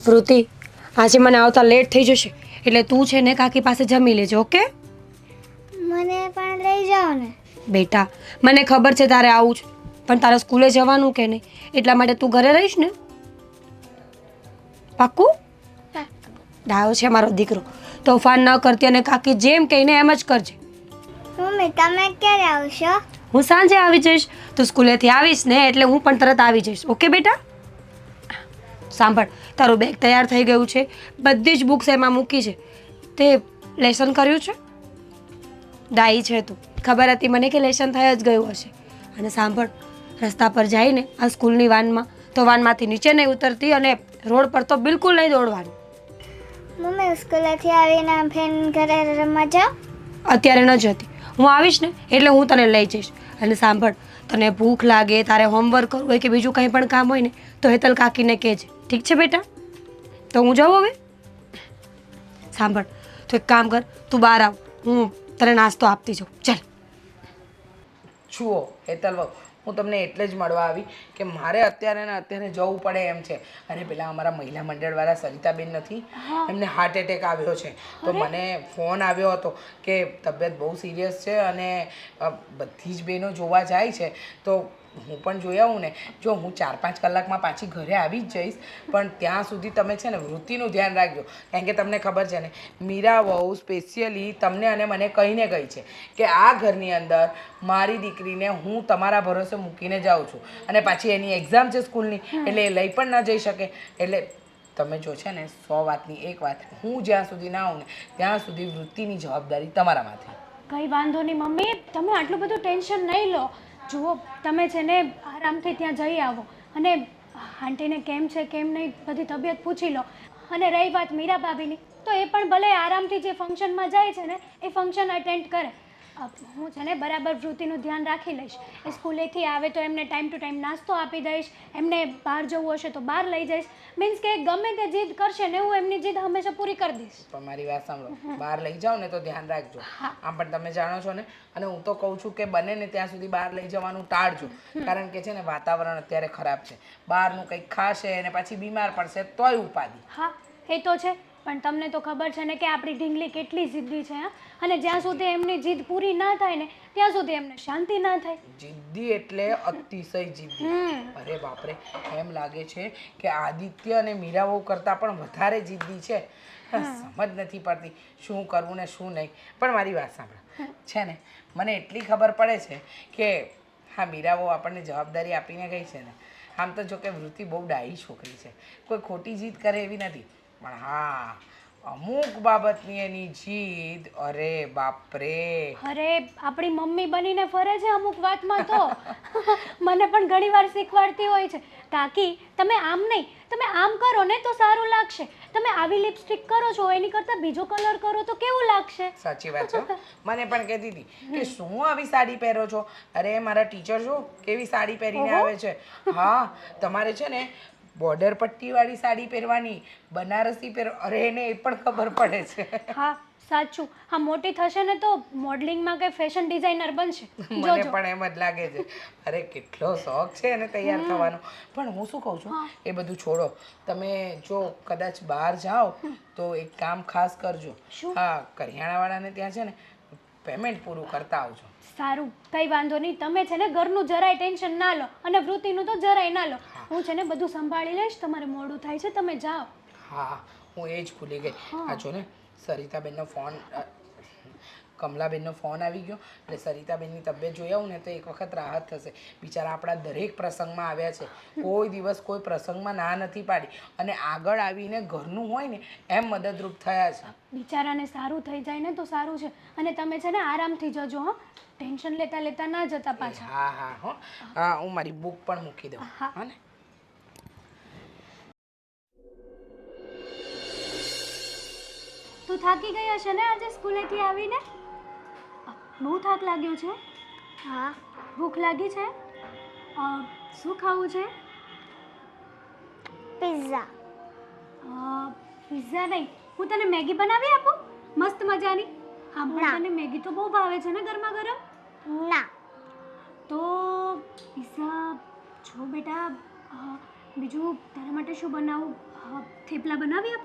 વૃત્તિ, આજે મને આવતા લેટ થઈ જશે એટલે તું છે ને કાકી પાસે જમી લેજે. ઓકે મને પણ લઈ જાઓ ને. બેટા, મને ખબર છે તારે આવું છે, પણ તારે સ્કૂલે જવાનું કે નહીં એટલા માટે તું ઘરે રહીશ ને? પાક્કું? ડાયો છે મારો દીકરો, તોફાન ન કરતી અને કાકી જેમ કહીને એમ જ કરજે. મમ્મી તમે ક્યારે આવશો? હું સાંજે આવી જઈશ. તું સ્કૂલેથી આવીશ ને એટલે હું પણ તરત આવી જઈશ. ઓકે બેટા? સાંભળ, તારું બેગ તૈયાર થઈ ગયું છે, બધી જ બુક્સ એમાં મૂકી છે. તે લેસન કર્યું છે? ડાઈ છે તું, ખબર હતી મને કે લેસન થઈ જ ગયું હશે. અને સાંભળ, રસ્તા પર જઈને આ સ્કૂલની વાનમાં તો વાનમાંથી નીચે નહીં ઉતરતી અને રોડ પર તો બિલકુલ નહીં દોડવાનું. મમ્મી સ્કૂલેથી આવીને ફ્રેન્ડ ઘરે રમવા જાઓ? અત્યારે ન જતી, હું આવીશ ને એટલે હું તને લઈ જઈશ. અને સાંભળ, તને ભૂખ લાગે, તારે હોમવર્ક કરવું હોય કે બીજું કંઈ પણ કામ હોય ને તો હેતલ કાકીને કહેજે. ઠીક છે બેટા? તો હું જાઉં હવે? સાંભળ, તો એક કામ કર, તું બહાર આવ, હું તને નાસ્તો આપતી જાઉં. ચાલ. જુઓ હેતલ વહુ, હું તમને એટલે જ મળવા આવી કે મારે અત્યારે ને અત્યારે જવું પડે એમ છે. અને પેલા અમારા મહિલા મંડળવાળા સરિતાબેન નથી, એમને હાર્ટ એટેક આવ્યો છે. તો મને ફોન આવ્યો હતો કે તબિયત બહુ સિરિયસ છે અને બધી જ બહેનો જોવા જાય છે. તો હું પણ જોઈ આવું ને. જો હું 4-5 કલાકમાં પાછી ઘરે આવી જ જઈશ, પણ ત્યાં સુધી તમે છે ને વૃત્તિનું ધ્યાન રાખજો. કારણ કે તમને ખબર છે ને, મીરા વહુ સ્પેશિયલી તમને અને મને કહીને ગઈ છે કે આ ઘરની અંદર મારી દીકરીને હું તમારા ભરોસે મૂકીને જાઉં છું અને પાછી એની એક્ઝામ છે સ્કૂલની, એટલે એ લઈ પણ ન જઈ શકે. એટલે તમે જો છે ને 100 વાતની એક વાત, હું જ્યાં સુધી ના આવું ને ત્યાં સુધી વૃત્તિની જવાબદારી તમારા માથે. કંઈ વાંધો નહીં મમ્મી, તમે આટલું બધું ટેન્શન નહીં લો. જુઓ, તમે છે ને આરામથી ત્યાં જઈ આવો અને આંટીને કેમ છે કેમ નહીં બધી તબિયત પૂછી લો. અને રહી વાત મીરા ભાભીની, તો એ પણ ભલે આરામથી જે ફંક્શનમાં જાય છે ને એ ફંક્શન અટેન્ડ કરે. હું છે ને બરાબર વૃત્તિનું ધ્યાન રાખી લઈશ. એ સ્કૂલેથી આવે તો એમને ટાઈમ ટુ ટાઈમ નાસ્તો આપી દઈશ, એમને બહાર જવું હશે તો બહાર લઈ જઈશ. મીન્સ કે ગમે તે જીદ કરશે ને હું એમની જીદ હંમેશા પૂરી કરી દઈશ. પણ મારી વાત સાંભળો, બહાર લઈ જાઓ ને તો ધ્યાન રાખજો. આમ પણ તમે જાણો છો ને, અને હું તો કહું છું કે બને ને ત્યાં સુધી બહાર લઈ જવાનું ટાળજો. કારણ કે છે ને વાતાવરણ અત્યારે ખરાબ છે, બહારનું કંઈક ખાશે અને પછી બીમાર પડશે તોય ઉપાધિ. હા એ તો છે, પણ તમને તો ખબર છે ને કે આપણી ઢીંગલી કેટલી જિદ્દી છે. અને જ્યાં સુધી એમની જીદ પૂરી ના થાય ને ત્યાં સુધી એમને શાંતિ ના થાય. જિદ્દી એટલે અતિશય જિદ્દી. અરે બાપરે, એમ લાગે છે કે આદિત્ય અને મીરાઓ કરતાં પણ વધારે જિદ્દી છે. સમજ નથી પડતી શું કરવું ને શું નહીં. પણ મારી વાત સાંભળો, છે ને મને એટલી ખબર પડે છે કે હા, મીરાઓ આપણને જવાબદારી આપીને ગઈ છે ને. આમ તો જો કે વૃત્તિ બહુ ડાહી છોકરી છે, કોઈ ખોટી જીદ કરે એવી નથી. પણ હા, અમુક બાબતની એની જીદ, અરે બાપરે. અરે આપણી મમ્મી બનીને ફરે છે અમુક વાતમાં તો. મને પણ ઘણી વાર શીખવાડતી હોય છે, કાકી તમે આમ નહીં, તમે આમ કરો ને તો સારું લાગશે. તમે આવી લિપસ્ટિક કરો છો એની કરતાં બીજો કલર કરો તો કેવું લાગશે. સાચી વાત છે. મને પણ કહેતી હતી કે શું આવી સાડી પહેરો છો. અરે મારા ટીચર જો કેવી સાડી પહેરીને આવે છે. હા, તમારે છે ને બોર્ડર પટ્ટીવાળી સાડી પહેરવાની, બનારસી પહેરો. અરે એને એ પણ ખબર પડે છે. હા સાચું. હા, મોટી થશે ને તો મોડલિંગમાં કે ફેશન ડિઝાઇનર બનશે. મને પણ એમ જ લાગે છે. અરે કેટલો શોખ છે એને તૈયાર થવાનો. પણ હું શું કહું છું, એ બધું છોડો. તમે જો કદાચ બહાર જાઓ તો એક કામ ખાસ કરજો. હા, કરિયાણાવાળાને ત્યાં છે ને પેમેન્ટ પૂરું કરતા આવજો. સારું, કંઈ વાંધો નહીં. તમે છે ને ઘરનું જરાય ટેન્શન ના લો અને વૃત્તિનું તો જરાય ના લો. હું છે ને બધું સંભાળી લઈશ. તમારે મોડું થાય છે, તમે જાઓ. હા, હું એ જ ભૂલી ગઈ. આ જો ને સરિતાબેનનો ફોન, કમલાબેનનો ફોન આવી ગયો. એટલે સરિતાબેનની તબિયત જોઈ આવું ને તો એક વખત રાહત થશે. બિચારા આપણા દરેક પ્રસંગમાં આવ્યા છે, કોઈ દિવસ કોઈ પ્રસંગમાં ના નથી પાડી અને આગળ આવીને ઘરનું હોય ને એમ મદદરૂપ થયા છે. બિચારાને સારું થઈ જાય ને તો સારું છે. અને તમે છે ને આરામથી જજો. હા, ટેન્શન લેતા લેતા ના જતા પાછા. હા હા હો. હા, હું મારી બુક પણ મૂકી દઉં. હા ને. તું થાકી ગઈ હશે ને આજે સ્કૂલેથી આવીને? બહુ થાક લાગ્યો છે? હા. ભૂખ લાગી છે? શું ખાવું છે? પિઝા. પિઝા નહીં, હું તને મેગી બનાવી આપું મસ્ત મજાની. હા, પણ તને મેગી તો બહુ ભાવે છે ને ગરમા ગરમ? ના. તો પિઝા જો બેટા, બીજું તારા માટે શું બનાવું? થેપલા બનાવી આપ?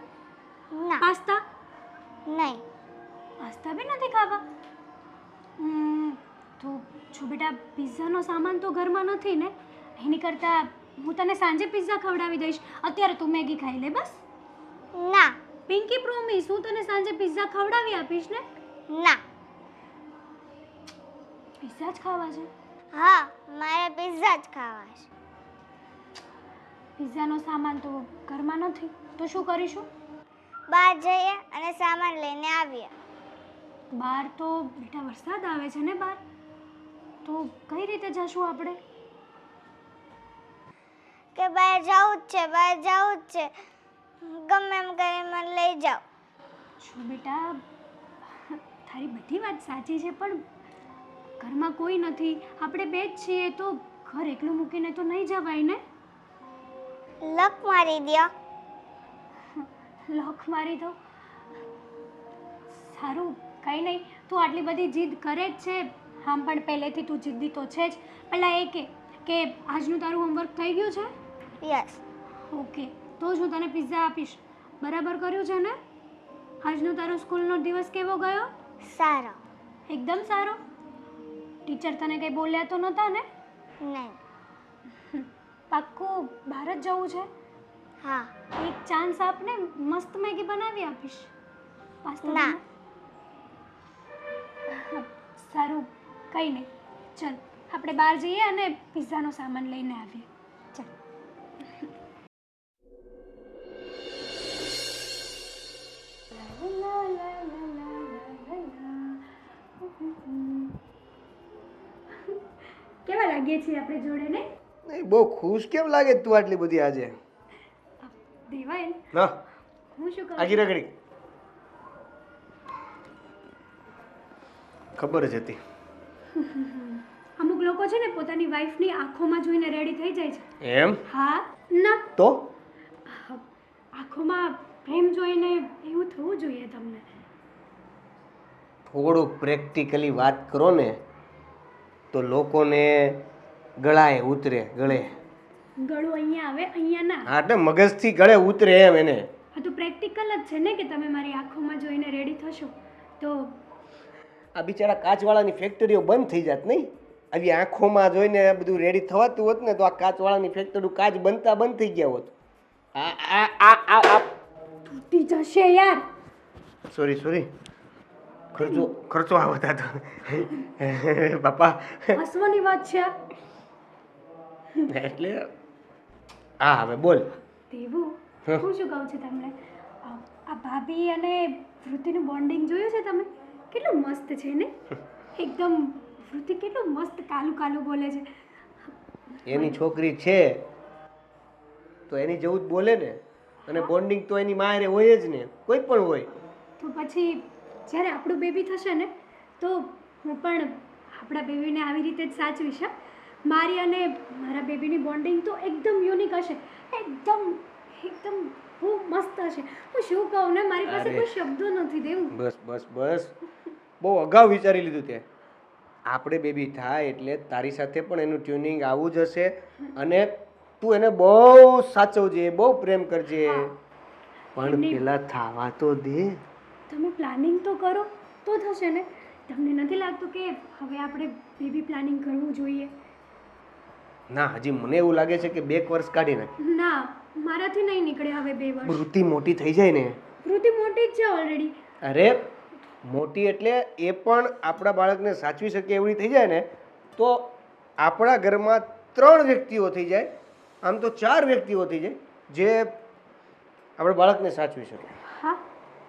ના પાસ્તા? નહીં. પાસ્તા બી નથી ખાવા? તો જો બેટા પિઝાનો સામાન તો ઘરમાં નથી ને, એની કરતાં હું તને સાંજે પિઝા ખવડાવી દઈશ. અત્યારે તું મેગી ખાઈ લે બસ. ના પિંકી પ્રોમિસ, હું તને સાંજે પિઝા ખવડાવી આપીશ ને. ના. પિઝા જ ખાવા છે? હા મારે પિઝા જ ખાવા છે. પિઝાનો સામાન તો ઘરમાં નથી, તો શું કરીશું? બહાર જઈએ અને સામાન લઈને આવીએ. બહાર તો બેટા વરસાદ આવે છે ને બહાર, તો કઈ રીતે જશું આપણે? કે બહાર જવું જ છે, બહાર જવું જ છે, ગમે એમ કરી મને લઈ જાઓ. શું બેટા, તારી બધી વાત સાચી છે, પણ ઘરમાં કોઈ નથી, આપણે બે જ છીએ, તો ઘર એકલું મૂકીને તો નહીં જવાય ને. લક મારી દ્યો. લોક મારી દો? સારું, કંઈ નહીં, તું આટલી બધી જીદ કરે જ છે, આમ પણ પહેલેથી તું જિદ્દી તો છે જ. પહેલાં એ કે આજનું તારું હોમવર્ક થઈ ગયું છે? યસ. ઓકે, તો જ હું તને પિઝા આપીશ. બરાબર કર્યું છે ને? આજનો તારો સ્કૂલનો દિવસ કેવો ગયો? સારો. એકદમ સારો? ટીચર તને કંઈ બોલ્યા તો નહોતા ને? નહીં. પાક્કું બહાર જ જવું છે? હા. એક ચાન્સ આપને, મસ્ત મેગી બનાવી આપીશ. પાસ્તા ના. સારું, કંઈ નહીં, ચલ આપણે બહાર જઈએ અને પિઝાનો સામાન લઈને આવીએ. ચાલ. કેવા લાગીએ છીએ આપણે જોડે ને? નહીં બહુ ખુશ કેમ લાગે તું આટલી બધી આજે? દેવાય ને, ના હું શું કહું? આગી રગડી ખબર જ હતી. અમુક લોકો છે ને પોતાની વાઈફની આંખોમાં જોઈને રેડી થઈ જાય છે. એમ? હા ના, તો આંખોમાં પ્રેમ જોઈને એવું થવું જોઈએ તમને. થોડું પ્રેક્ટિકલી વાત કરો ને તો લોકોને ગળાએ ઉતરે. ગળે ગળું અહીંયા આવે, અહીંયા ના. હા એટલે મગજથી ગળે ઉતરે એમ એને. હા તો પ્રેક્ટિકલ જ છે ને કે તમે મારી આંખોમાં જોઈને રેડી થશો તો. આ બિચારા કાચવાળાની ફેક્ટરીઓ બંધ થઈ જાત નહીં? આવી આંખોમાં જોઈને બધું રેડી થવાતું હોત ને તો આ કાચવાળાની ફેક્ટરી કાચ બનતા બંધ થઈ ગયા હોત. આ તૂટી જશે યાર. સોરી ખર્ચો આવતા તો બાપા હસવાની વાત છે આ. એટલે હા હવે બોલ. દેવું, હું શું કહું છું તમને, આ ભાભી અને વૃત્તિનું બોન્ડિંગ જોયું છે તમે? કેટલું મસ્ત છે ને એકદમ. વૃત્તિ કેટલું મસ્ત કાલું કાલું બોલે છે. એની છોકરી છે તો એની જેવું જ બોલે ને, અને બોન્ડિંગ તો એની મારે હોય જ ને, કોઈ પણ હોય. તો પછી જ્યારે આપણું બેબી થશે ને તો હું પણ આપણા બેબીને આવી રીતે જ સાચવીશ. મારી અને મારા બેબીની બોન્ડિંગ તો એકદમ યુનિક હશે, એકદમ એકદમ બહુ મસ્ત હશે. હું શું કહું ને, મારી પાસે કોઈ શબ્દો નથી દેવું. બસ બહુ અગાઉ વિચારી લીધું તે. આપણે બેબી થાય એટલે તારી સાથે પણ એનું ટ્યુનિંગ આવું જ હશે, અને તું એને બહુ સાચવજે, બહુ પ્રેમ કરજે, પણ પેલા થાવા તો દે. તમે પ્લાનિંગ તો કરો તો થશે ને. તમને નથી લાગતું કે હવે આપણે બેબી પ્લાનિંગ કરવું જોઈએ? ના, હજી મને એવું લાગે છે કે 2 વર્ષ કાઢી નાખ. ના, મારાથી નહીં નીકળે હવે 2 વર્ષ. વૃત્તિ મોટી થઈ જાય ને. વૃત્તિ મોટી જ છે ઓલરેડી. અરે મોટી એટલે એ પણ આપણા બાળકને સાચવી શકે એવડી થઈ જાય ને તો આપણા ઘરમાં 3 વ્યક્તિઓ થઈ જાય, આમ તો 4 વ્યક્તિઓ થઈ જાય જે આપણા બાળકને સાચવી શકે. હા,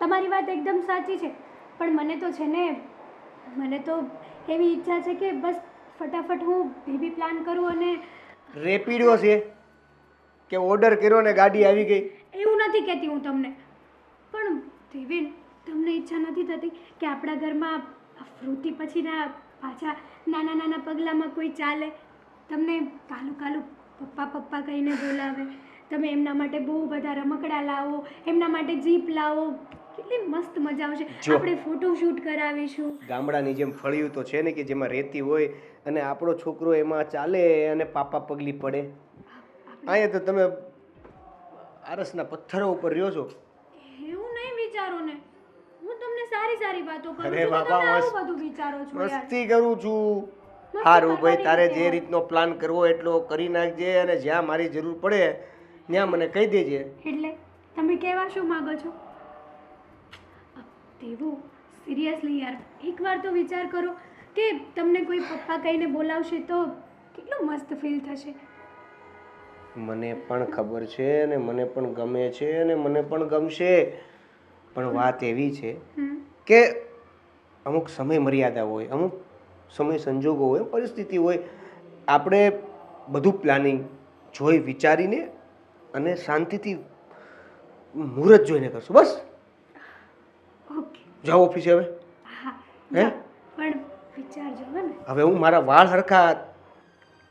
તમારી વાત એકદમ સાચી છે, પણ મને તો છે ને, મને તો એવી ઈચ્છા છે કે બસ ફટાફટ હું બેબી પ્લાન કરું અને. રેપિડો છે કે ઓર્ડર કર્યો ને ગાડી આવી ગઈ? એવું નથી કહેતી હું તમને, પણ દેવેન, તમને ઈચ્છા નથી થતી કે આપણા ઘરમાં વૃત્તિ પછીના પાછા નાના નાના પગલાંમાં કોઈ ચાલે, તમને કાલું કાલું પપ્પા પપ્પા કહીને બોલાવે, તમે એમના માટે બહુ બધા રમકડા લાવો, એમના માટે જીપ લાવો, કેટલી મસ્ત મજા આવશે. આપણે ફોટોશૂટ કરાવીશું. ગામડાની જેમ ફળિયું તો છે ને કે જેમાં રેતી હોય અને આપણો છોકરો એમાં ચાલે અને પાપા પગલી પડે. અહીંયા તો તમે આરસના પથ્થરો ઉપર રહ્યો છો. એવું નહીં વિચારો ને, હું તમને સારી સારી વાતો કરું અરે છું તો બાબા, તમે આવું મસ્ત- બધું વિચારો છો યાર. મસ્તી કરું છું. મસ્તી સારું ભાઈ, કરવાની તારે નથી જે હોય. રીતનો પ્લાન કરવો એટલો કરી નાખજે, અને જ્યાં મારી જરૂર પડે ત્યાં મને કહી દેજે. એટલે તમે કહેવા શું માંગો છો? દેવું સિરિયસલી યાર, એકવાર તો વિચાર કરો કે તમને કોઈ પપ્પા કહીને બોલાવશે તો કેટલું મસ્ત ફીલ થશે. મને પણ ખબર છે અને મને પણ ગમે છે અને મને પણ ગમશે, પણ વાત એવી છે કે અમુક સમય મર્યાદા હોય, અમુક સમય સંજોગો હોય, પરિસ્થિતિ હોય. આપણે બધું પ્લાનિંગ જોઈ વિચારીને અને શાંતિથી મુહૂર્ત જોઈને કરશું. બસ ઓકે, જાઓ ઓફિસે હવે. હા હે? જાઓ. પણ વિચારજો હો ને. હવે હું મારા વાળ હરખા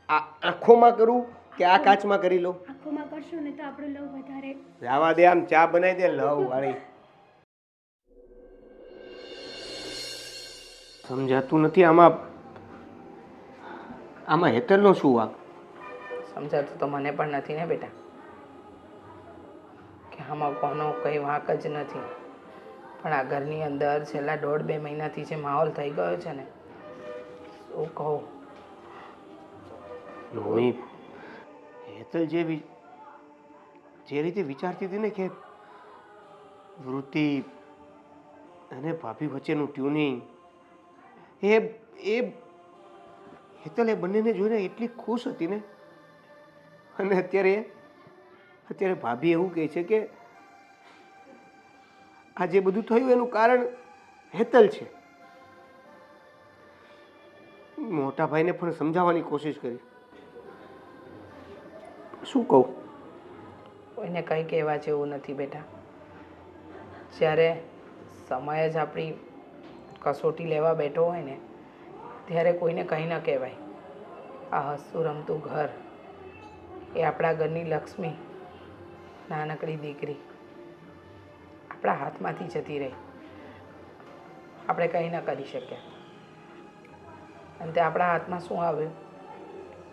આ આંખોમાં કરું કે આ કાચમાં કરી લઉં? આંખોમાં કરશો ને તો આપણું લવ વધારે. જવા દે, આમ ચા બનાવી દે લવ વાળી. સમજાતું નથી આમાં હેતલનો શું વાંક? સમજાતું તો મને પણ નથી ને બેટા, કે આમાં કોનો કંઈ વાંક જ નથી. પણ આ ઘરની અંદર છેલ્લા 1.5-2 મહિનાથી જે માહોલ થઈ ગયો છે ને, શું કહું. મમ્મી, હેતલ જે રીતે વિચારતી હતી ને કે વૃત્તિ અને ભાભી વચ્ચેનું ટ્યુનિંગ, એ હેતલ એ બંનેને જોઈને એટલી ખુશ હતી ને, અને અત્યારે ભાભી એવું કહે છે કે આ જે બધું થયું એનું કારણ હેતલ છે. મોટા ભાઈને પણ સમજાવવાની કોશિશ કરી. શું કહું? કોઈને કંઈ કહેવા જેવું નથી બેટા. જ્યારે સમય જ આપણી કસોટી લેવા બેઠો હોય ને, ત્યારે કોઈને કંઈ ન કહેવાય. આ હસતું રમતું ઘર એ આપણા ઘરની લક્ષ્મી, નાનકડી દીકરી આપણા હાથમાંથી જતી રહી. આપણે કંઈ ન કરી શક્યા. અને તે આપણા હાથમાં શું આવ્યું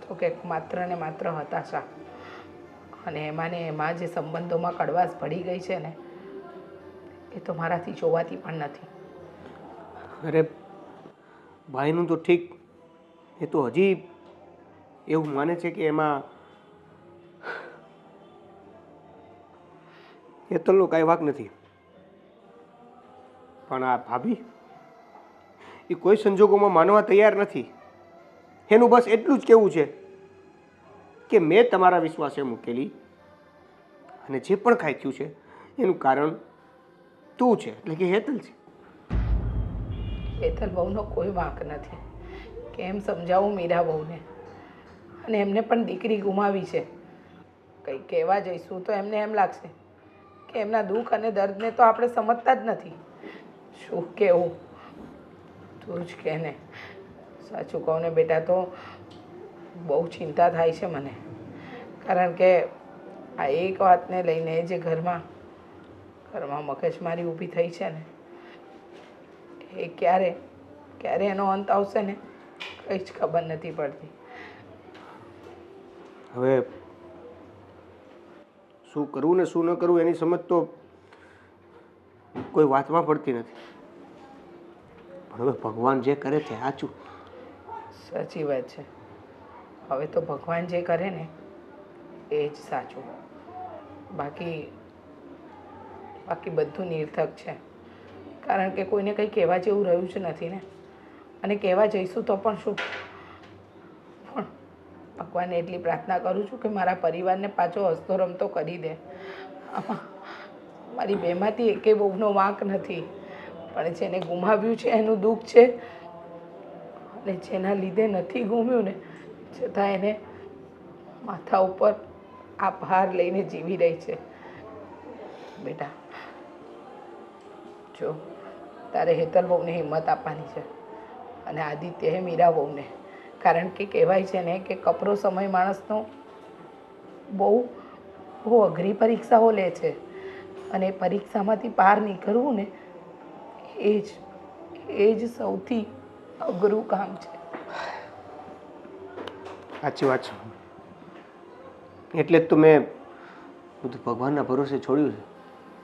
તો કે માત્ર ને માત્ર હતાશા. અને એમાં ને એમાં જે સંબંધોમાં કડવાશ પડી ગઈ છે ને, એ તો મારાથી જોવાતી પણ નથી. અરે ભાઈનું તો ઠીક, એ તો હજી એવું માને છે કે એમાં હેતલનો કાંઈ વાંક નથી. પણ આ ભાભી એ કોઈ સંજોગોમાં માનવા તૈયાર નથી. એનું બસ એટલું જ કહેવું છે કે મેં તમારા વિશ્વાસે મૂકેલી અને જે પણ કાંઈ થયું છે એનું કારણ તું છે, એટલે કે હેતલ છે. હેતલ બહુનો કોઈ વાંક નથી. કેમ સમજાવું મીરા બહુને? અને એમને પણ દીકરી ગુમાવી છે. કંઈ કહેવા જઈશું તો એમને એમ લાગશે કે એમના દુઃખ અને દર્દને તો આપણે સમજતા જ નથી. શું કહેવું, તું જ કહે ને. સાચું કહું ને બેટા, તો બહુ ચિંતા થાય છે મને. કારણ કે આ એક વાતને લઈને જે ઘરમાં મગજમારી ઊભી થઈ છે ને, એ ક્યારે એનો અંત આવશે ને, કંઈ જ ખબર નથી પડતી. હવે શું કરવું ને શું ન કરવું એની સમજ તો કોઈ વાતમાં પડતી નથી. પણ હવે ભગવાન જે કરે તે સાચું. સાચી વાત છે. હવે તો ભગવાન જે કરે ને એ જ સાચું. બાકી બધું નિર્થક છે. કારણ કે કોઈને કંઈ કહેવા જેવું રહ્યું જ નથી ને. અને કહેવા જઈશું તો પણ શું? પણ ભગવાનને એટલી પ્રાર્થના કરું છું કે મારા પરિવારને પાછો હસતો રમતો કરી દે. આમાં મારી બેમાંથી એકે બહુનો વાંક નથી. પણ જેને ગુમાવ્યું છે એનું દુઃખ છે, અને જેના લીધે નથી ગુમ્યું ને, છતાં એને માથા ઉપર આ ભાર લઈને જીવી રહી છે. બેટા જો, તારે હેતલ બહુને હિંમત આપવાની છે, અને આદિત્યએ મીરા બહુને. કારણ કે કહેવાય છે ને કે કપરો સમય માણસનો બહુ અઘરી પરીક્ષાઓ લે છે, અને એ પરીક્ષામાંથી પાર નીકળવું ને એ જ સૌથી અઘરું કામ છે. સાચી વાત છે. એટલે જ તો મેં બધું ભગવાનના ભરોસે છોડ્યું છે.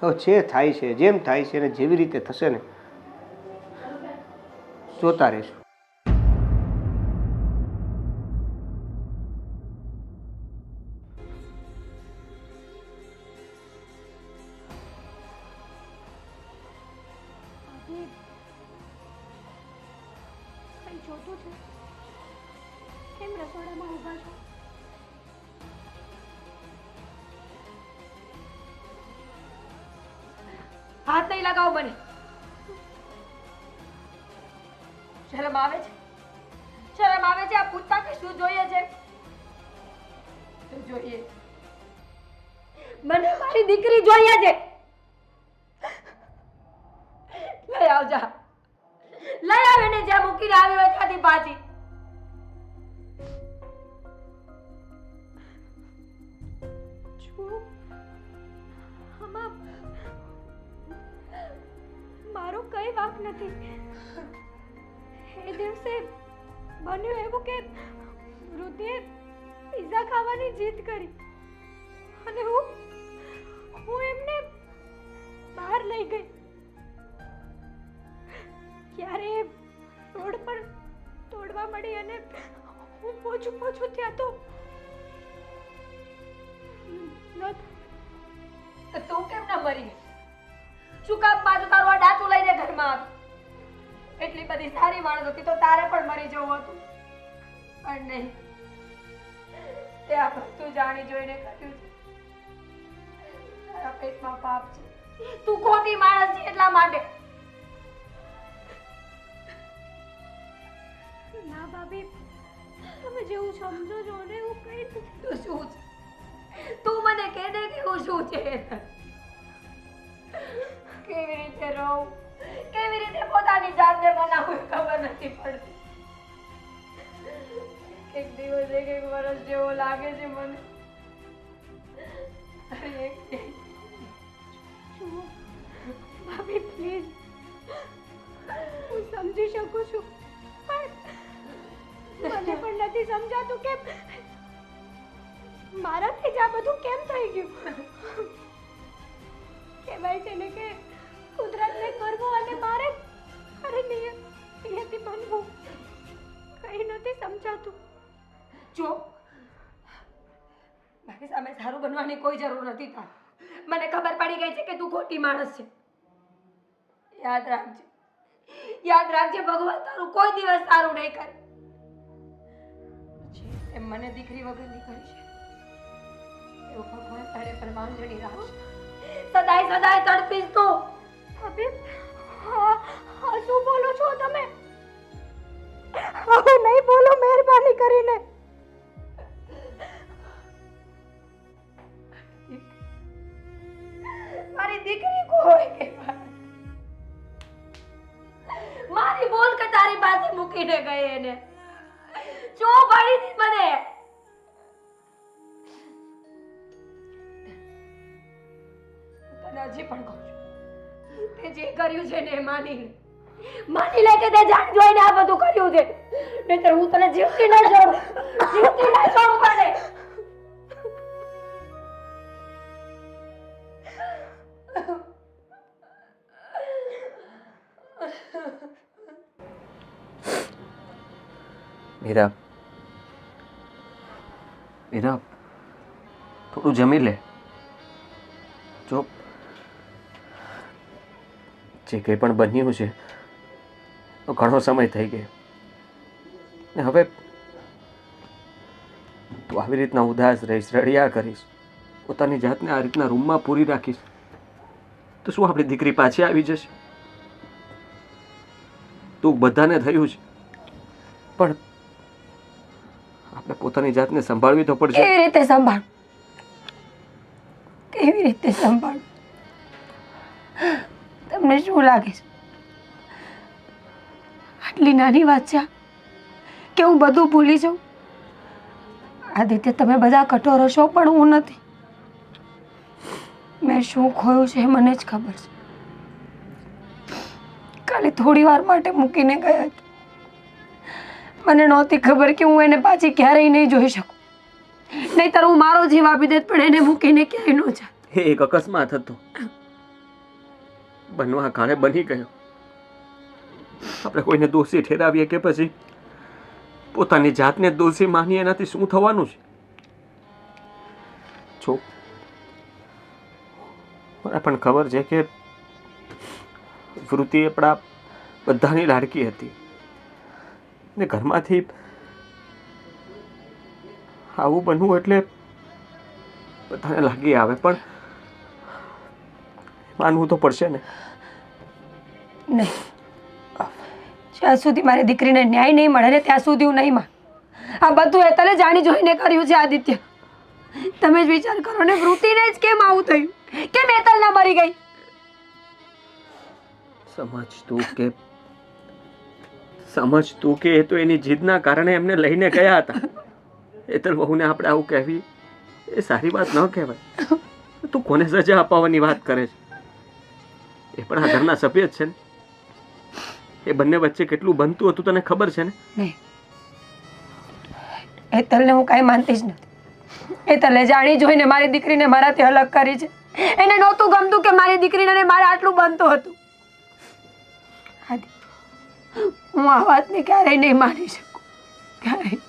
હવે જે થાય છે, જેમ થાય છે ને જેવી રીતે થશે ને જોતા રહીશું. કંઈ જોતું છે? કેમ રસોડામાં ઊભા છો? હાથ નહીં લગાવો મને. શરમ આવે છે? શરમ આવે છે? આ પૂછતા કે શું જોઈએ છે? શું જોઈએ? મને મારી દીકરી જોઈએ છે. લઈ આવજા. લઈ આવીને જ્યાં મૂકીને આવી હોય ત્યાંથી પાછી. જો આમાં મારો કઈ વાંક નથી. એ દિવસે બન્યું એવું કે વૃદ્ધિએ પિઝા ખાવાની જીદ કરી અને હું એમને બહાર લઈ ગઈ. ક્યારે રોડ પર તોડવા મળી અને હું પોછું ત્યાં તો તું કેમ ના મરી? શું કામ પાછું તારું આ ડાચું લઈને ઘરમાં આવ્યું? એટલી બધી સારી માણસ હતી તો તારે પણ મરી જવું હતું, પણ નહીં. તે આ બધું જાણી જોઈને કર્યું છે. તારા પેટમાં પાપ છે. તું ખોટી માણસ છે એટલા માટે. ના ભાભી, તમે જેવું સમજો છો ને એવું કઈ નથી. તું શું છે? તું મને કહે દે કે હું શું છે. કેવી રીતે રહું, કેવી રીતે પોતાની જાતને મનાવું ખબર નથી પડતી. એક દિવસ એક વર્ષ જેવો લાગે છે મને. જુઓ ભાભી, પ્લીઝ, હું સમજી શકું છું, પણ મને પણ નથી સમજાતું કે મારાથી જ આ બધું કેમ થઈ ગયું. કહેવાય છે ને કે કુદરતને કરવું અને મારે નિયતિ બનવું. કઈ નથી સમજાતું. જો, મારી સામે સારું બનવાની કોઈ જરૂર નથી તાર. મને ખબર પડી ગઈ છે કે તું ખોટી માણસ છે. યાદ રાખજે, યાદ રાખજે, ભગવાન તારું કોઈ દિવસ સારું નહીં કરે. એમ મને દીકરી વગરની કરી છે એવું ભગવાન તારે પર માંગણી રાખશે. સદાય સદાય તડપીશ તું. ભાભી, હા શું બોલો છો તમે? હવે નહીં બોલો, મહેરબાની કરીને. મારી દીકરી કોઈ કે મારી બોલ કે તારી પાસે મૂકીને ગઈ એને જો પડી હતી મને. તને હજી પણ કહું છું, તે જે કર્યું છે ને એ માની લે કે તે જાણ જોઈને આ બધું કર્યું છે. નહીંતર હું તને જીવતી ના છોડું, જીવતી ના છોડું તને. મીરા, થોડું જમી લે. જો જે કંઈ પણ બન્યું છે તો ઘણો સમય થઈ ગયો ને હવે તું આવી રીતના ઉદાસ રહીશ, રડ્યા કરીશ, પોતાની જાતને આ રીતના રૂમમાં પૂરી રાખીશ તો શું આપણી દીકરી પાછી આવી જશે? તું બધાને થયું છે પણ આપણે પોતાની જાતને સંભાળવી તો પડશે. કેવી રીતે સંભાળ? કેવી રીતે સંભાળ? તમને શું લાગે છે આટલી નાની વાત છે કે હું બધું ભૂલી જાઉં? આદિત્ય, તમે બધા કઠોર હશો પણ હું નથી. મેં શું ખોયું છે એ મને જ ખબર છે. ખાલી થોડી વાર માટે મૂકીને ગયા હતા. મને નહોતી ખબર કે હું એને પાછી ક્યારેય નહીં જોઈ શકું. નહીંતર હું મારો જીવ આપી દેત પણ એને મૂકીને ક્યાંય ન જાય. એ એક અકસ્માત હતો, બનવા કાળે બની ગયો. આપણે કોઈને દોષી ઠેરાવીએ કે પછી પોતાની જાતને દોષી માનીએ, એનાથી શું થવાનું છે? જો મને પણ ખબર છે કે વૃત્તિ આપણા બધાની લાડકી હતી ને ઘરમાંથી આવું બનવું એટલે બધાને લાગી આવે, પણ માનવું તો પડશે ને. નહીં, જ્યાં સુધી મારી દીકરીને ન્યાય નહીં મળે ને ત્યાં સુધી હું નહીં માન. આ બધું હેતલે જાણી જોઈને કર્યું છે આદિત્ય. તમે જ વિચાર કરો ને, વૃત્તિને જ કેમ આવું થયું, કેમ હેતલ ના મરી ગઈ? સમજ તું કે એ તો એની જીદના કારણે એમને લઈને ગયા હતા. હેતલ વહુને આપણે આવું કહેવી એ સારી વાત ન કહેવાય. તું કોને સજા અપાવવાની વાત કરે છે? એ પણ આ ઘરના સભ્ય જ છે ને. એ બંને વચ્ચે કેટલું બનતું હતું તને ખબર છે ને? નહીં, હેતલને હું કાંઈ માનતી જ નથી. હેતલે જાણી જોઈને મારી દીકરીને મારાથી અલગ કરી છે. એને નહોતું ગમતું કે મારી દીકરીને મારે આટલું બનતું હતું. હું આ વાતને ક્યારેય નહીં માની શકું, ક્યારેય.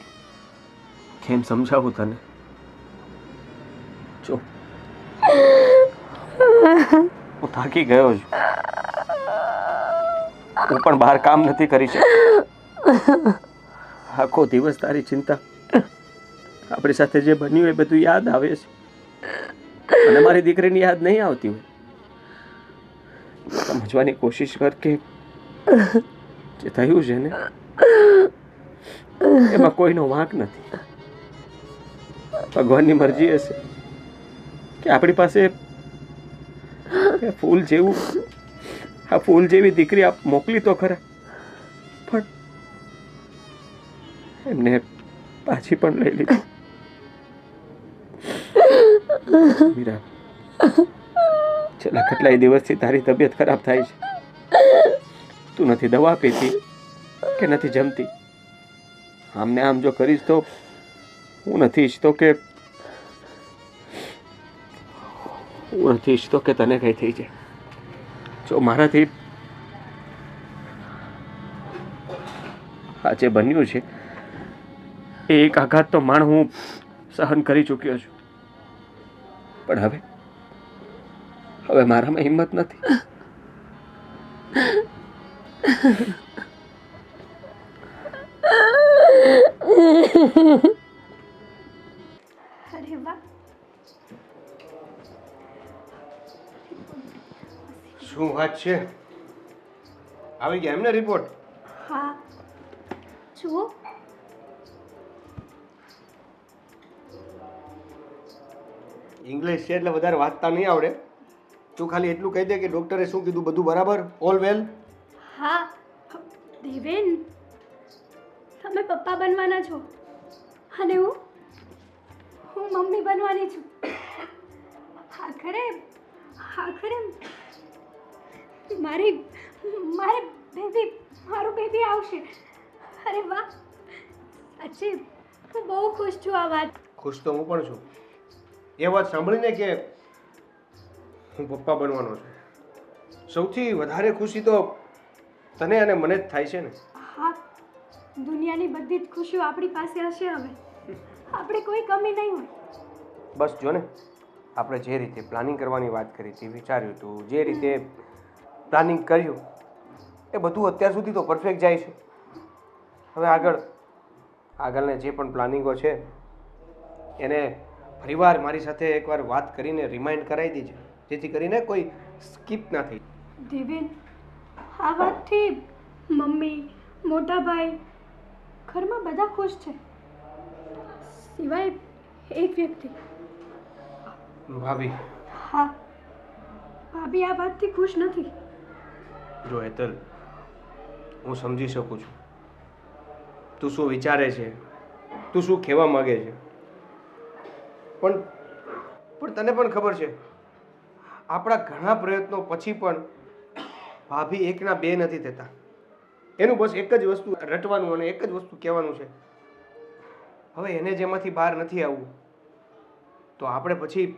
કેમ સમજાવું તને? જો હું થાકી ગયો છું, હું પણ બહાર કામ નથી કરી શકતો. આખો દિવસ તારી ચિંતા, આપણી સાથે જે બન્યું એ બધું યાદ આવે છે, અને મારી દીકરીની યાદ નહીં આવતી હોય. સમજવાની કોશિશ કર કે જે થયું છે ને એમાં કોઈનો વાંક નથી. ભગવાનની મરજી હશે કે આપણી પાસે ફૂલ જેવું, આ ફૂલ જેવી દીકરી આપ મોકલી તો ખરા, પણ એમને પાછી પણ લઈ લીધી. મીરા, છેલ્લા કેટલાય દિવસથી તારી તબિયત ખરાબ થાય છે. તું નથી દવા પીતી કે નથી જમતી. આમને આમ જો કરીશ તો હું નથી ઈચ્છતો કે તને કઈ થઈ જાય. જો મારાથી આ જે બન્યું છે એ એક આઘાત તો માણ હું સહન કરી ચૂક્યો છું, પણ હવે મારામાં હિંમત નથી. અરે વાહ, શું વાત છે? આવી ગયા એમને રિપોર્ટ? હા જુઓ. ઇંગ્લિશ છે એટલે વધારે વાંચતા નહીં આવડે. તું ખાલી એટલું કહી દે કે ડૉક્ટરે શું કીધું, બધું બરાબર, ઓલ વેલ? હા દેવેન, તમે પપ્પા બનવાના છો અને હું મમ્મી બનવાની છું. આખરે મારું બેબી આવશે. અરે વાહ, સાચે હું બહુ ખુશ છું આ વાત. ખુશ તો હું પણ છું એ વાત સાંભળીને કે હું પપ્પા બનવાનો છું. સૌથી વધારે ખુશી તો તને અને મને જ થાય છે ને. હા, દુનિયાની બધી જ ખુશીઓ આપણી પાસે હશે. હવે આપણે કોઈ કમી નહીં હોય. બસ જો ને, આપણે જે રીતે પ્લાનિંગ કરવાની વાત કરી હતી, વિચાર્યું હતું, જે રીતે પ્લાનિંગ કર્યું એ બધું અત્યાર સુધી તો પરફેક્ટ જાય છે. હવે આગળને જે પણ પ્લાનિંગો છે એને ફરીવાર મારી સાથે એકવાર વાત કરીને રિમાઇન્ડ કરાવી દીધી, જેથી કરીને કોઈ સ્કીપ ના થઈ. દેવેન, આ વાતથી મમ્મી, મોટા ભાઈ, ઘરમાં બધા ખુશ છે, સિવાય એક વ્યક્તિ. ભાભી. હા, ભાભી આ વાતથી ખુશ નથી. જો હેતલ, હું સમજી શકું છું તું શું વિચારે છે, તું શું કહેવા માગે છે, પણ તને પણ ખબર છે આપણા ઘણા પ્રયત્નો પછી પણ ભાભી એકના બે નથી થતા. એનું બસ એક જ વસ્તુ રટવાનું અને એક જ વસ્તુ કહેવાનું છે. હવે એને જેમાંથી બહાર નથી આવવું તો આપણે પછી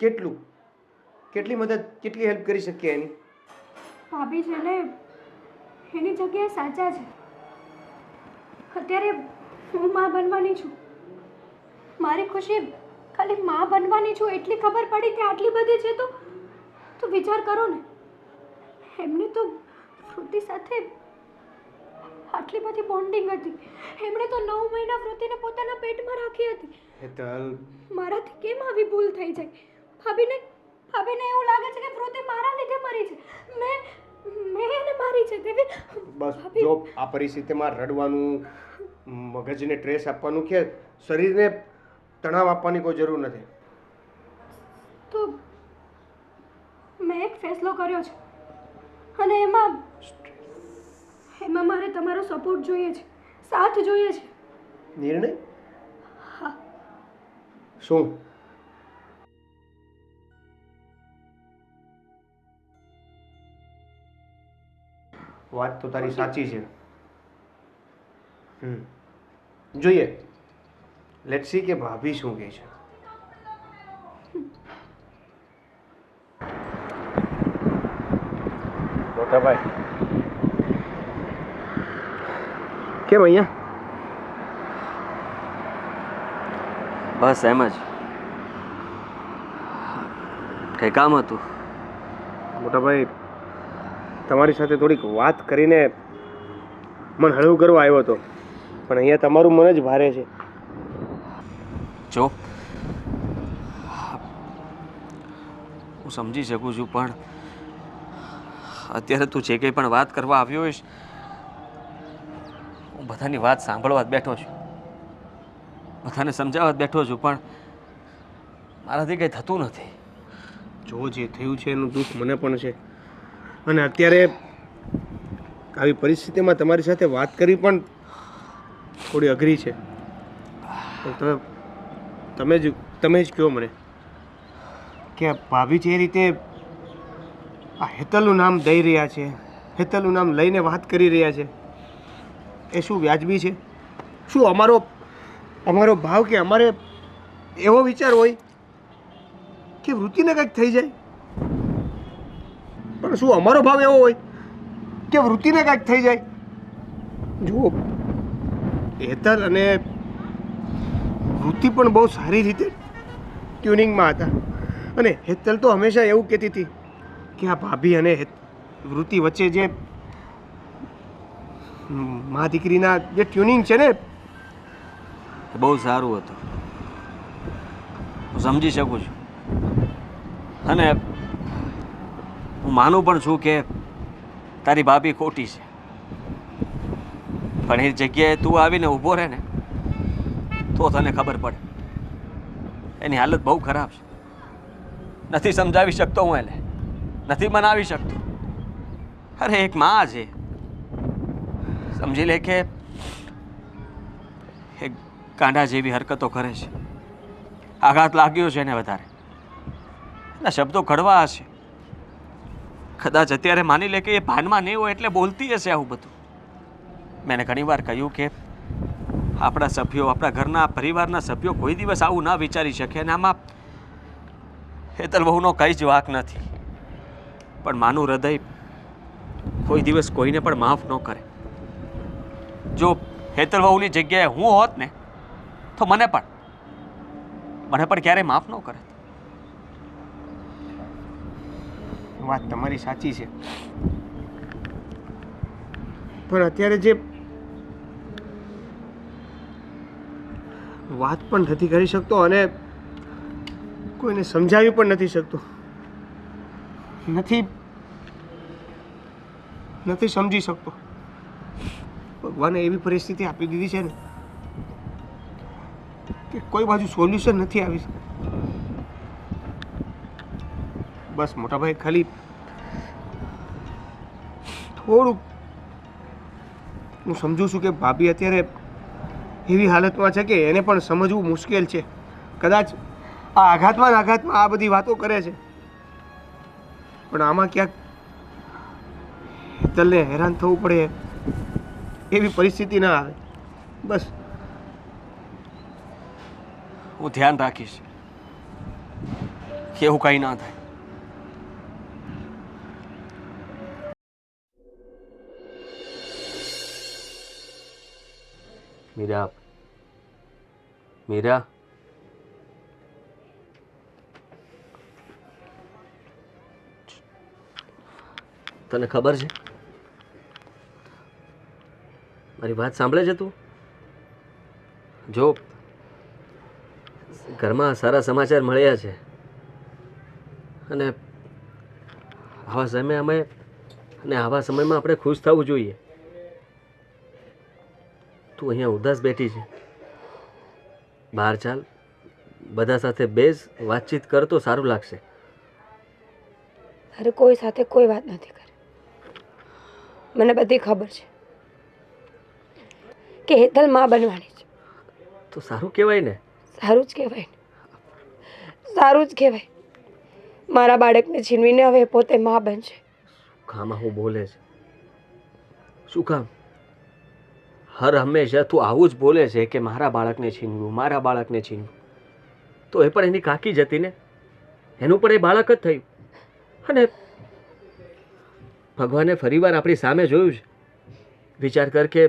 કેટલી મદદ, કેટલી હેલ્પ કરી શકીએ એની? ભાભી છે ને એની જગ્યાએ સાચા છે. અત્યારે હું માં બનવાની છું. મારી ખુશી ખાલી માં બનવાની છું એટલી ખબર પડી કે આટલી બધી છે તો વિચાર કરો ને. એમને તો વૃત્તિ સાથે આટલી બધી બોન્ડિંગ હતી. એમણે તો 9 મહિના વૃત્તિને પોતાના પેટમાં રાખી હતી. હેતલ, મારાથી કેમ આવી ભૂલ થઈ જાય? ભાભીને એવું લાગે છે કે વૃત્તિ મારા લીધે મરી છે. મેં એને મારી છે. દેવી બસ જો આ પરિસ્થિતિમાં રડવાનું, મગજને સ્ટ્રેસ આપવાનું કે શરીરને તણાવ આપવાની કોઈ જરૂર નથી. તો મેં એક ફેસલો કર્યો છે અને એમાં મારે તમારો સપોર્ટ જોઈએ છે, સાથ જોઈએ છે. નિર્ણય? હા. શું? વાત તો તારી સાચી છે. જોઈએ, લેટ્સ સી કે ભાભી શું કહે છે. મોટાભાઈ કેમ અહીંયા? બસ એમ જ. કંઈ કામ હતું? મોટાભાઈ તમારી સાથે થોડીક વાત કરીને મન હળવું કરવા આવ્યો હતો, પણ અહીંયા તમારું મન જ ભારે છે. જો હું સમજી શકું છું, પણ અત્યારે તું જે કંઈ પણ વાત કરવા આવ્યો હોઈશ, હું બધાની વાત સાંભળવા જ બેઠો છું, બધાને સમજાવવા જ બેઠો છું, પણ મારાથી કંઈ થતું નથી. જો જે થયું છે એનું દુઃખ મને પણ છે, અને અત્યારે આવી પરિસ્થિતિમાં તમારી સાથે વાત કરવી પણ થોડી અઘરી છે. તમે જ કહો મને કે ભાભી જે રીતે આ હેતલનું નામ દઈ રહ્યા છે, હેતલનું નામ લઈને વાત કરી રહ્યા છે, એ શું વ્યાજબી છે? શું અમારો ભાવ કે અમારે એવો વિચાર હોય કે વૃત્તિને કંઈક થઈ જાય? પણ શું અમારો ભાવ એવો હોય કે વૃત્તિને કાંઈક થઈ જાય? જુઓ, હેતલ અને વૃત્તિ પણ બહુ સારી રીતે ટ્યુનિંગમાં હતા, અને હેતલ તો હંમેશા એવું કહેતી હતી કે આ ભાભી અને વૃત્તિ વચ્ચે જે મા દીકરીના જે ટ્યુનિંગ છે ને, એ બહુ સારું હતું. હું સમજી શકું છું, અને હું માનું પણ છું કે તારી ભાભી ખોટી છે, પણ એ જગ્યાએ તું આવીને ઊભો રહે ને તો તને ખબર પડે. એની હાલત બહુ ખરાબ છે. નથી સમજાવી શકતો હું એને, નથી મનાવી શકતો. અરે એક માં છે, સમજી લે કે એક કાંડા જેવી હરકતો કરે છે. આઘાત લાગ્યો છે એને વધારે, એના શબ્દો કડવા હશે. કદાચ અત્યારે માની લે કે એ ભાનમાં નહીં હોય એટલે બોલતી હશે આવું બધું. મેં ઘણી વાર કહ્યું કે આપણા સભ્યો, આપણા ઘરના પરિવારના સભ્યો કોઈ દિવસ આવું ના વિચારી શકે, અને આમાં હેતલ બહુનો કંઈ જ વાંક નથી. પણ માનું હૃદય કોઈ દિવસ કોઈને પણ માફ ન કરે. જો હેતલ બહુની જગ્યાએ હું હોત ને તો મને પણ ક્યારેય માફ ન કરે. વાત તમારી સાચી છે, પણ અત્યારે જે વાત પણ નથી કરી શકતો અને કોઈને સમજાવી પણ નથી શકતો, નથી સમજી શકતો. ભગવાને એવી પરિસ્થિતિ આપી દીધી છે ને કે કોઈ બાજુ સોલ્યુશન નથી આવી શકતું. બસ મોટાભાઈ ખાલી થોડુંક હું સમજુ છું કે ભાભી અત્યારે એવી હાલતમાં છે કે એને પણ સમજવું મુશ્કેલ છે. કદાચ આ આઘાતમાં આ બધી વાતો કરે છે, પણ આમાં ક્યાંક હેતલને હેરાન થવું પડે એવી પરિસ્થિતિ ના આવે. બસ હું ધ્યાન રાખીશ કે એવું કંઈ ના થાય. મીરા, મીરા, તને ખબર છે મારી વાત સાંભળે છે તું? જો ઘરમાં સારા સમાચાર મળ્યા છે અને આવા સમયમાં આપણે ખુશ થવું જોઈએ. તું અહીંયા ઉદાસ બેઠી છે, બહાર ચાલ, બધા સાથે બેસ, વાતચીત કર તો સારું લાગશે. તારે કોઈ સાથે કોઈ વાત નથી કરી. મને બધી ખબર છે કે હેતલ માં બનવાની છે. તો સારું કહેવાય ને. સારું જ કહેવાય ને, સારું જ કહેવાય. મારા બાળકને છીનવીને હવે પોતે માં બનશે. કામ આવું બોલે છે? શું કામ હર હંમેશા તું આવું જ બોલે છે કે મારા બાળકને છીનવ્યું, મારા બાળકને છીનવ્યું? તો એ પણ એની કાકી જ હતી ને, એનું પણ એ બાળક જ થયું. અને ભગવાને ફરીવાર આપણી સામે જોયું છે. વિચાર કર કે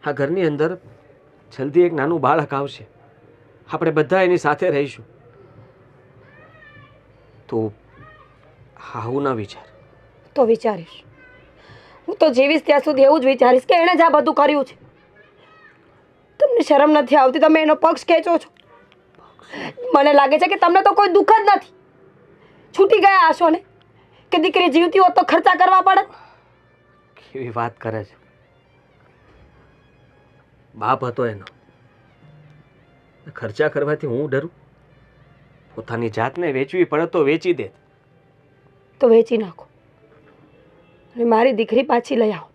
આ ઘરની અંદર જલ્દી એક નાનું બાળક આવશે, આપણે બધા એની સાથે રહીશું. તો આવું ના વિચાર. તો વિચારીશ, હું તો જીવીશ ત્યાં સુધી એવું જ વિચારીશ કે એણે જ આ બધું કર્યું છે. તમને શરમ નથી આવતી? તમે એનો પક્ષ ખેંચો છો. મને લાગે છે કે તમને તો કોઈ દુઃખ જ નથી. છૂટી ગયા હશો ને કે દીકરી જીવતી હોત તો ખર્ચા કરવા પડે. કેવી વાત કરે છે? બાપ હતો એનો, ખર્ચા કરવાથી હું ડરું? પોતાની જાતને વેચવી પડે તો વેચી દે. તો વેચી નાખો અને મારી દીકરી પાછી લઈ આવો.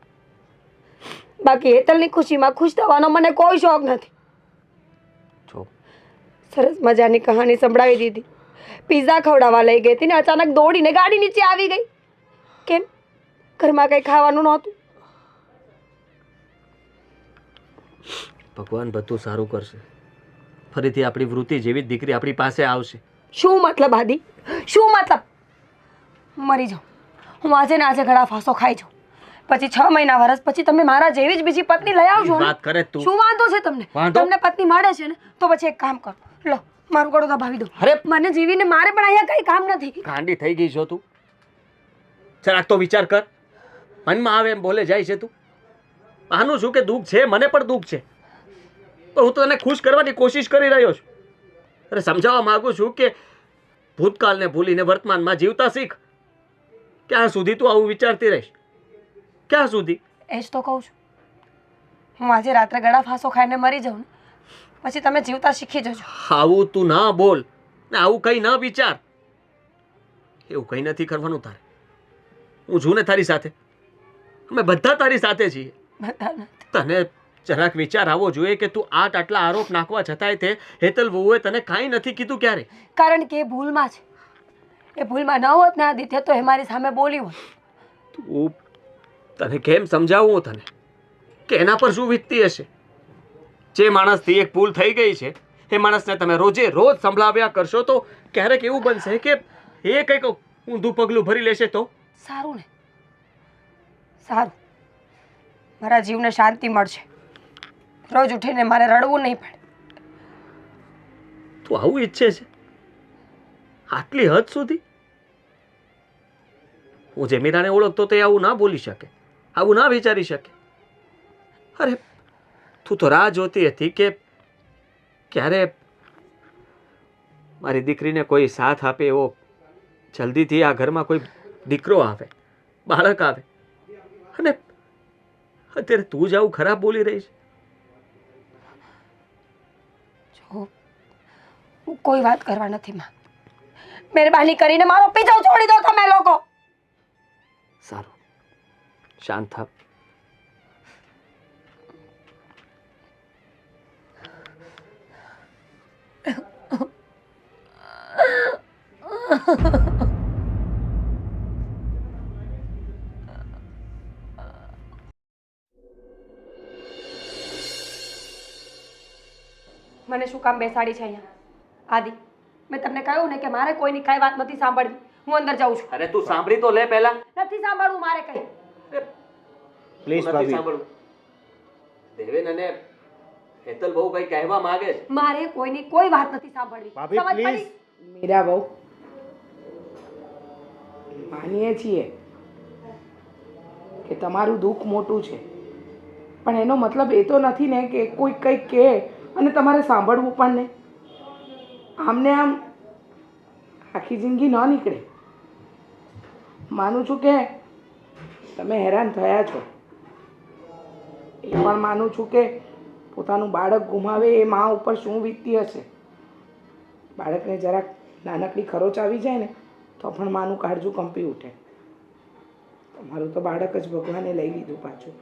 બાકી હેતલની ખુશીમાં ખુશ થવાનો મને કોઈ શોખ નથી. જો સરસ મજાની કહાની સંભળાવી દીધી, પિઝા ખવડાવવા લઈ ગઈ હતી ને અચાનક દોડીને ગાડી નીચે આવી ગઈ. કેમ? ઘરમાં કંઈ ખાવાનું નહોતું? ભગવાન બધું સારું કરશે. ફરીથી આપણી વૃત્તિ જેવી જ દીકરી આપણી પાસે આવશે. શું મતલબ આદિ? શું મતલબ? મરી જાઉં હું આજે ને આજે ગળા ફાંસો ખાઈ જાઉં, પછી 6 મહિના વર્ષ પછી તમે મારા જેવી જ બીજી પત્ની લઈ આવજો ને. વાત કરે તું. શું વાંધો છે તમને? તમને પત્ની મળે છે ને તો પછી એક કામ કરો, લો મારું ગળું દબાવી દો. અરે મને જીવીને મારે પણ અહીંયા કઈ કામ નથી. ગાંડી થઈ ગઈ છો તું? જરાક તો વિચાર કર. મનમાં આવે એમ બોલે જાય છે તું. આનું શું કે દુઃખ છે, મને પણ દુઃખ છે, પણ હું તો તને ખુશ કરવાની કોશિશ કરી રહ્યો છું. અરે સમજાવવા માંગુ છું કે ભૂતકાળને ભૂલીને વર્તમાનમાં જીવતા શીખ. ક્યાં સુધી તું આવું વિચારતી રહીશ? ક્યાં સુધી? એ જ તો કહું છું. હું આજે રાત્રે ગળા ફાંસો ખાઈને મરી જાઉં ને પછી તમે જીવતા શીખી જજો. આવું તું ના બોલ ને આવું કંઈ ના વિચાર. એવું કંઈ નથી કરવાનું તારે. હું છું ને તારી સાથે, અમે બધા તારી સાથે છીએ. બધા નથી. તને જરાક વિચાર આવવો જોઈએ કે તું આટલા આરોપ નાખવા છતાંય તે હેતલ વહુએ તને કાંઈ નથી કીધું ક્યારે? કારણ કે એ ભૂલમાં છે. એ ભૂલમાં ન હોત ને આદિત્ય તો એ મારી સામે બોલી હોત. તું તને કેમ સમજાવું તને કે એના પર શું વીતતી હશે? જે માણસથી એક ભૂલ થઈ ગઈ છે એ માણસને તમે રોજે રોજ સંભળાવ્યા કરશો તો ક્યારેક એવું બનશે કે એ કંઈક ઊંધું પગલું ભરી લેશે તો સારું ને? સારું, મારા જીવને શાંતિ મળશે. રોજ ઉઠીને મારે રડવું નહીં પડે. તું આવું ઈચ્છે છે? આટલી હદ સુધી? હું જે મીરાને ઓળખતો તે આવું ના બોલી શકે, આવું ના વિચારી શકે. અરે તું તો રાહ જોતી હતી કે ક્યારે મારી દીકરીને કોઈ સાથ આપે એવો જલ્દીથી આ ઘરમાં કોઈ દીકરો આવે, બાળક આવે, અને અત્યારે તું જ આવું ખરાબ બોલી રહી છે. જો હું કોઈ વાત કરવા નથી માંગતી. મહેરબાની કરીને મારો પીછો છોડી દો તમે લોકો. સારું, શાંત થાપ. મને શું કામ બેસાડી છે અહીંયા? આદિ, મેં તમને કહ્યું ને કે મારે કોઈની કાંઈ વાત નથી સાંભળવી. હું અંદર જાઉં છું. અરે તું સાંભળી તો લે પહેલા. નથી સાંભળવું મારે કંઈ. પ્લીઝ નથી ભાભી સાંભળવું. દેવેન અને હેતલ બહુ કઈ કહેવા માંગે છે. મારે કોઈની કોઈ વાત નથી સાંભળવી. ભાભી સમજ પડી? પ્લીઝ મીરા બહુ માનીએ છીએ કે તમારું દુઃખ મોટું છે, પણ એનો મતલબ એ તો નથી ને કે કોઈ કંઈક કહે અને તમારે સાંભળવું પણ નહીં. આમને આમ આખી જિંદગી ન નીકળે. માનું છું કે તમે હેરાન થયા છો, એ પણ માનું છું કે પોતાનું બાળક ગુમાવે એ મા ઉપર શું વીતતી હશે. બાળકને જરાક નાનકડી ખરોચ આવી જાય ને તો પણ માનું કાળજું કંપી ઉઠે. તમારું તો બાળક જ ભગવાને લઈ લીધું પાછું.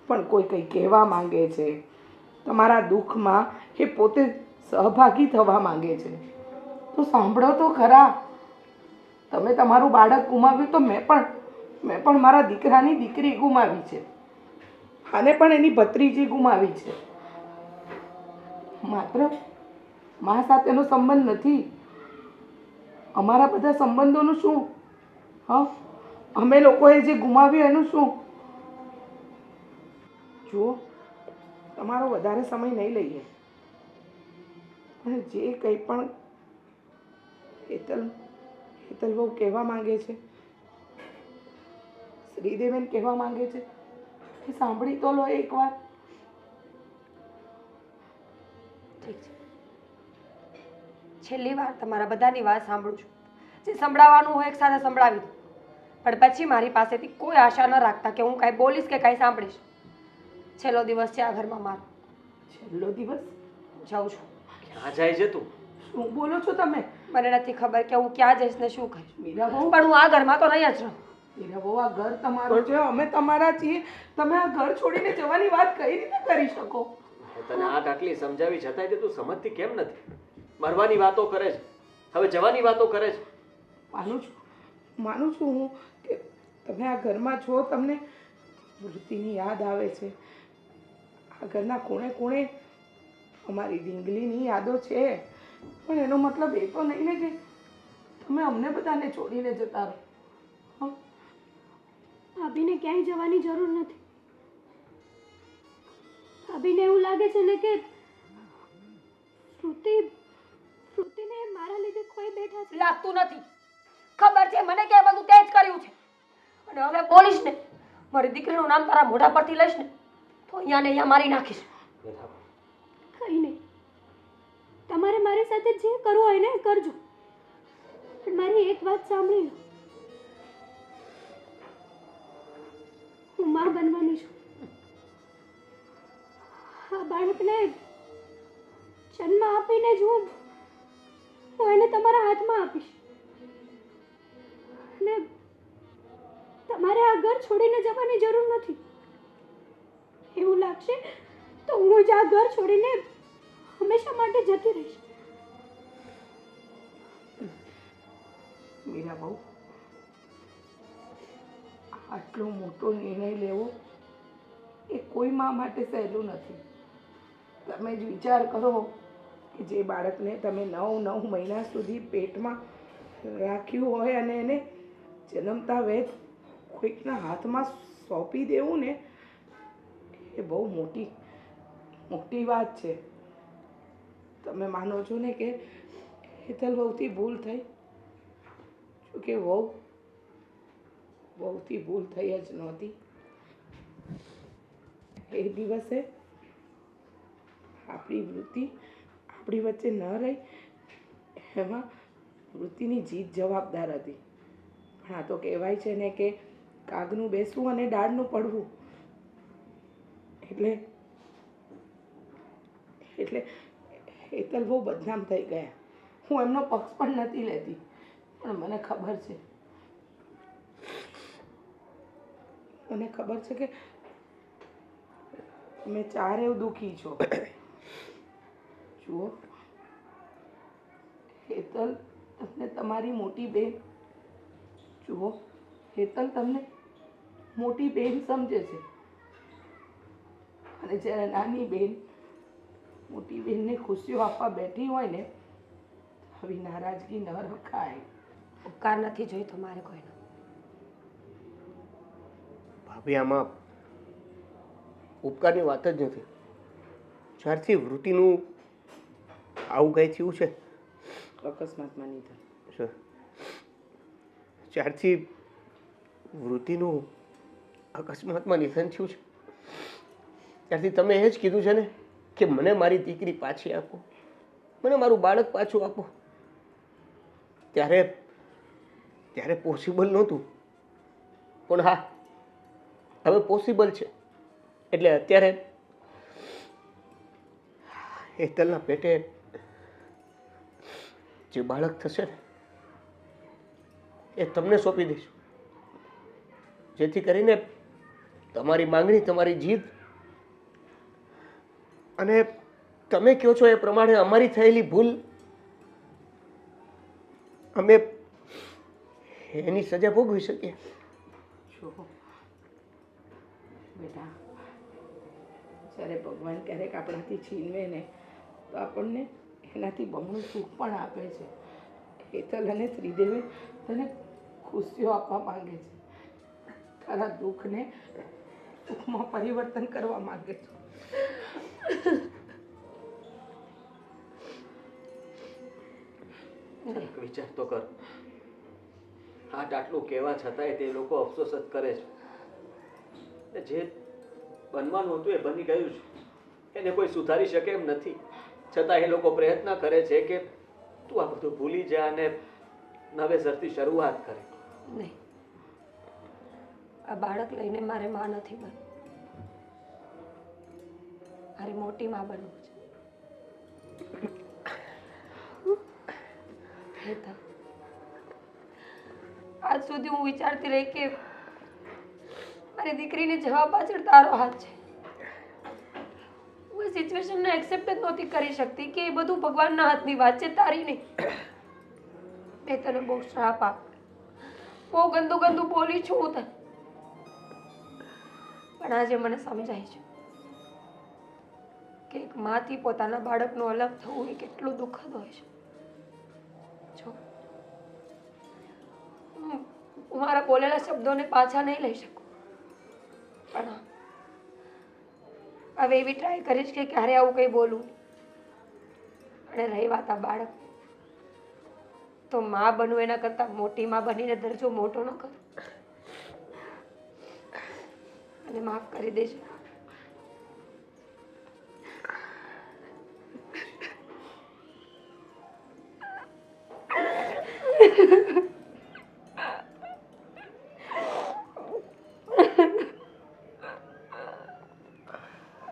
પણ કોઈ કંઈ કહેવા માંગે છે, તમારા દુઃખમાં એ પોતે સહભાગી થવા માંગે છે, તો સાંભળો તો ખરા. તમે તમારું બાળક ગુમાવ્યું તો મેં પણ મારા દીકરાની દીકરી ગુમાવી છે, અને પણ એની ભત્રીજી ગુમાવી છે. માત્ર મા સાથેનો સંબંધ નથી, અમારા બધા સંબંધોનું શું? હા, અમે લોકોએ જે ગુમાવ્યું એનું શું? જુઓ, તમારો વધારે સમય નહીં લઈએ, અને જે કંઈ પણ હેતલ બહુ કહેવા માંગે છે, શ્રીદેવેન કહેવા માંગે છે, એ સાંભળી તો લો એકવાર. ઠીક છે, છેલ્લી વાર તમારા બધાની વાત સાંભળું છું. જે સંભળાવવાનું હોય એક સાથે સંભળાવી દો, પણ પછી મારી પાસેથી કોઈ આશા ન રાખતા કે હું કાંઈ બોલીશ કે કાંઈ સાંભળીશ. છેલ્લો દિવસ છે આ ઘરમાં મારો. છેલ્લો દિવસ? જાઉં છું. ક્યાં જાય છે તું? શું બોલો છો તમે? મને નથી ખબર કે હું ક્યાં જઈશ ને શું કરીશ, મીરા બહુ પણ હું આ ઘરમાં તો નહીં જ રહું. મીરા બહુ આ ઘર તમારું છે, અમે તમારા છીએ. તમે આ ઘર છોડીને જવાની વાત કઈ રીતે કરી શકો? તને આટલી સમજાવી છતાંય તું સમજતી કેમ નથી? મરવાની વાતો કરે છે, હવે જવાની વાતો કરે છે. માનું છું હું કે તમે આ ઘરમાં છો, તમને વૃત્તિની યાદ આવે છે. આ ઘરના ખૂણે ખૂણે અમારી ઢીંગલીની યાદો છે, પણ એનો મતલબ એ તો નહીં ને કે તમે અમને બધાને છોડીને જતા રહો. હં? ભાભીને ક્યાંય જવાની જરૂર નથી. ભાભીને એવું લાગે છે ને કે શ્રુતિને મારા લીધે ખોઈ બેઠા છે. લાગતું નથી. ખબર છે મને કે બધું તે જ કર્યું છે, અને હવે બોલીશ ને, મારી દીકરીનું નામ તારા મોઢા પરથી લઈશ ને, તો અહીંયા ને અહીંયા મારી નાખીશ. કંઈ નહીં, તમારે મારી સાથે જે કરવું હોય ને એ કરજો, પણ મારી એક વાત સાંભળી લો. હું માં બનવાની છું. આ બાળકને જન્મ આપીને જ હું એને તમારા હાથમાં આપીશ, અને તમારે આ ઘર છોડીને જવાની જરૂર નથી. એવું લાગશે તો હું જ આ ઘર છોડીને હંમેશા માટે જતી રહીશ. મીરા બહુ, આટલો મોટો નિર્ણય લેવો એ કોઈ મા માટે સહેલું નથી. તમે જ વિચાર કરો કે જે બાળકને તમે 9 મહિના સુધી પેટમાં રાખ્યું હોય અને એને જન્મતા વેત કોઈકના હાથમાં સોંપી દેવું ને, એ બહુ મોટી વાત છે. તમે માનો છો ને કે હેતલ બહુથી ભૂલ થઈ? જોકે બહુથી ભૂલ થઈ જ નહોતી. એ દિવસે આપણી વૃત્તિ આપણી વચ્ચે ન રહી, એમાં વૃત્તિની જીત જવાબદાર હતી. પણ આ તો કહેવાય છે ને કે કાગનું બેસવું અને ડાળનું પડવું. એટલે હેતલ બહુ બદનામ થઈ ગયા. હું એમનો પક્ષ પણ નથી લેતી, પણ મને ખબર છે કે તમે ચારેય દુઃખી છો. જુઓ, હેતલ તમને તમારી મોટી બેન સમજે છે, અને જ્યારે નાની બેન મોટી બેનને ખુશીઓ આપવા બેઠી હોય ને આવી નારાજગી ન રખાય. ઉપકાર નથી જોઈતો મારે કોઈનો. ભાભી આમાં ઉપકારની વાત જ નથી. જ્યારથી વૃત્તિનું આવું કંઈ થયું છે અકસ્માતમાં નિધન. સર, જ્યારથી વૃત્તિનું અકસ્માતમાં નિધન થયું છે ત્યારથી તમે એ જ કીધું છે ને કે મને મારી દીકરી પાછી આપો, મને મારું બાળક પાછું આપો. ત્યારે પોસિબલ નહોતું, પણ હા હવે પોસિબલ છે. એટલે અત્યારે હેતલના પેટે જે બાળક થશે ને એ તમને સોંપી દઈશું, જેથી કરીને તમારી માંગણી, તમારી જીદ અને તમે કહો છો એ પ્રમાણે અમારી થયેલી ભૂલ અમે એની સજા ભોગવી શકીએ. જો બેટા, જ્યારે ભગવાન ક્યારેક આપણાથી છીનવે ને તો આપણને એનાથી બમણું સુખ પણ આપે છે. હેતલ અને શ્રીદેવે તને ખુશીઓ આપવા માંગે છે, તારા દુઃખને સુખમાં પરિવર્તન કરવા માંગે છે. એક વિચાર તો કર, આટલું કહેવા છતાંય તે લોકો અફસોસ જ કરે છે. જે બનવાનું હતું એ બની ગયું છે, એને કોઈ સુધારી શકે એમ નથી. છતાં એ લોકો પ્રયત્ન કરે છે કે તું આ બધું ભૂલી જા અને નવેસરથી શરૂઆત કરે. નહીં, આ બાળક લઈને મારે માં નથી બનવું, મારે મોટી માં બનવું છે. હેતલ, આજ સુધી હું વિચારતી રહી કે મારી દીકરીને જવા પાછળ તારો હાથ છે. હું એ સિચ્યુએશનને એક્સેપ્ટ જ નહોતી કરી શકતી કે એ બધું ભગવાનના હાથની વાત છે, તારી નહીં. મેં તને બહુ શ્રાપ આપ્યો, બહુ ગંદુ ગંદુ બોલી છું હું તને, પણ આજે મને સમજાય છે કે એક માથી પોતાના બાળકનું અલગ થવું એ કેટલું દુઃખદ હોય છે. જો હું મારા બોલેલા શબ્દોને પાછા નહીં લઈ શકું, પણ હા, હવે એવી ટ્રાય કરીશ કે ક્યારે આવું કંઈ બોલું. અને રહી વાત આ બાળક, તો માં બનવું એના કરતાં મોટી માં બનીને દરજ્જો મોટો ન કરું. અને માફ કરી દેજો.